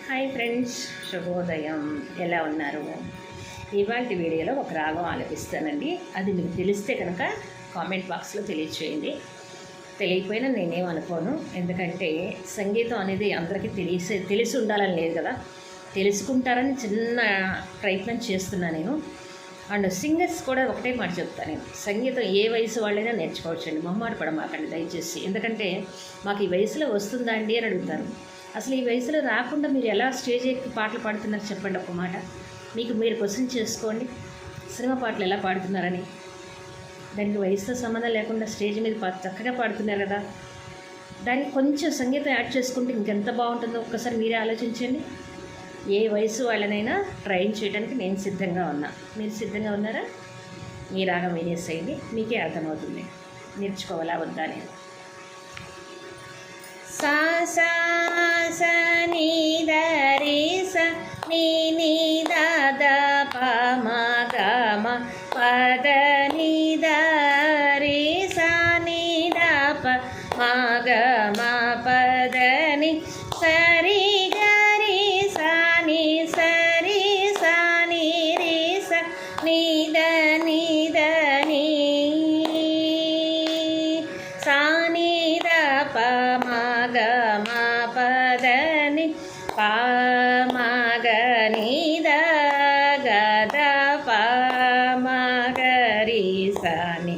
Hi friends, శుభోదయం. ఎలా ఉన్నారు? ఇవాళ వీడియోలో ఒక రాగం ఆలపిస్తానండి. అది మీకు తెలిస్తే కనుక కామెంట్ బాక్స్లో తెలియచేయండి. తెలియకపోయినా నేనేమనుకోను, ఎందుకంటే సంగీతం అనేది అందరికీ తెలిసి ఉండాలని లేదు కదా. తెలుసుకుంటారని చిన్న ప్రయత్నం చేస్తున్నా నేను. అండ్ సింగర్స్ కూడా ఒకటే మాట చెప్తాను నేను, సంగీతం ఏ వయసు వాళ్ళైనా నేర్చుకోవచ్చండి. మొహమాట పడమాకండి దయచేసి. ఎందుకంటే మాకు ఈ వయసులో వస్తుందా అండి అని అడుగుతారు. అసలు ఈ వయసులో రాకుండా మీరు ఎలా స్టేజ్ ఎక్కి పాటలు పాడుతున్నారు చెప్పండి ఒక మాట. మీకు మీరు క్వశ్చన్ చేసుకోండి, సినిమా పాటలు ఎలా పాడుతున్నారని. దానికి వయసుతో సంబంధం లేకుండా స్టేజ్ మీద చక్కగా పాడుతున్నారు కదా. దానికి కొంచెం సంగీతం యాడ్ చేసుకుంటే ఇంకెంత బాగుంటుందో ఒక్కసారి మీరే ఆలోచించండి. ఏ వయసు వాళ్ళనైనా ట్రైన్ చేయడానికి నేను సిద్ధంగా ఉన్నా. మీరు సిద్ధంగా ఉన్నారా? మీ రాగం వినేసేయండి, మీకే అర్థమవుతుంది నేర్చుకోవాలా వద్దా అని. సా సా స ని ద రి స ని ని ద ద ప మ గ మ ప ద ని ద రి స ని ద ప మ గ మ ప ద ని స రి గ రి స ని స రి స ని రి స ని ద ని ద ని సా ని ద ప మ గ మ ప ద ని ప మ గ ని ద గ ద ప మ గ రి స ని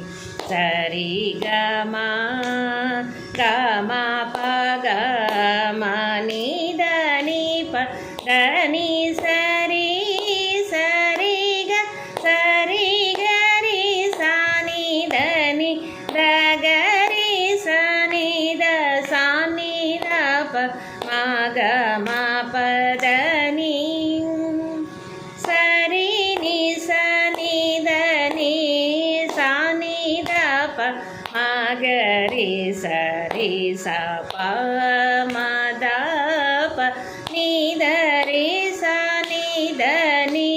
స రి గ మ గ మ ప గ మ ని ద ని ప ద ని స రి స రి గ స రి గ రి స ని ద ని ద గ రి స ని ద సా ని ద ప మ గ మ ప ద ని స రి ని స ని ద ని సా ని ద ప మ గ రి స రి స ప మ ద ప ని ద రి స ని ద ని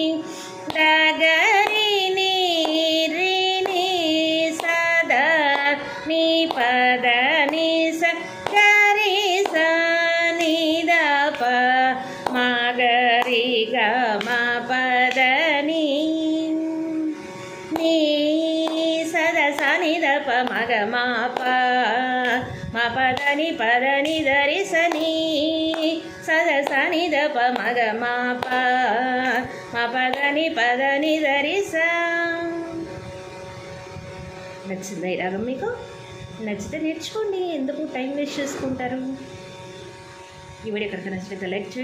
ద గ రి ని రి ని స ద ని ప ద ని స గ రి స ని ద ప మ గ రి గ మ ప ద ని ని స ద స ని ద ప మ గ మ ప మ ప ద ని ప ద ని ద రి స ని స ద స ని ద ప మ గ మ ప మ ప ద ని ప ద ని ద రి స. నచ్చిందా ఈ రాగం మీకు? నచ్చితే నేర్చుకోండి, ఎందుకు టైం వేస్ట్ చేసుకుంటారు. ఈ వీడియో కనుక నచ్చినట్లయితే లైక్ చేయండి.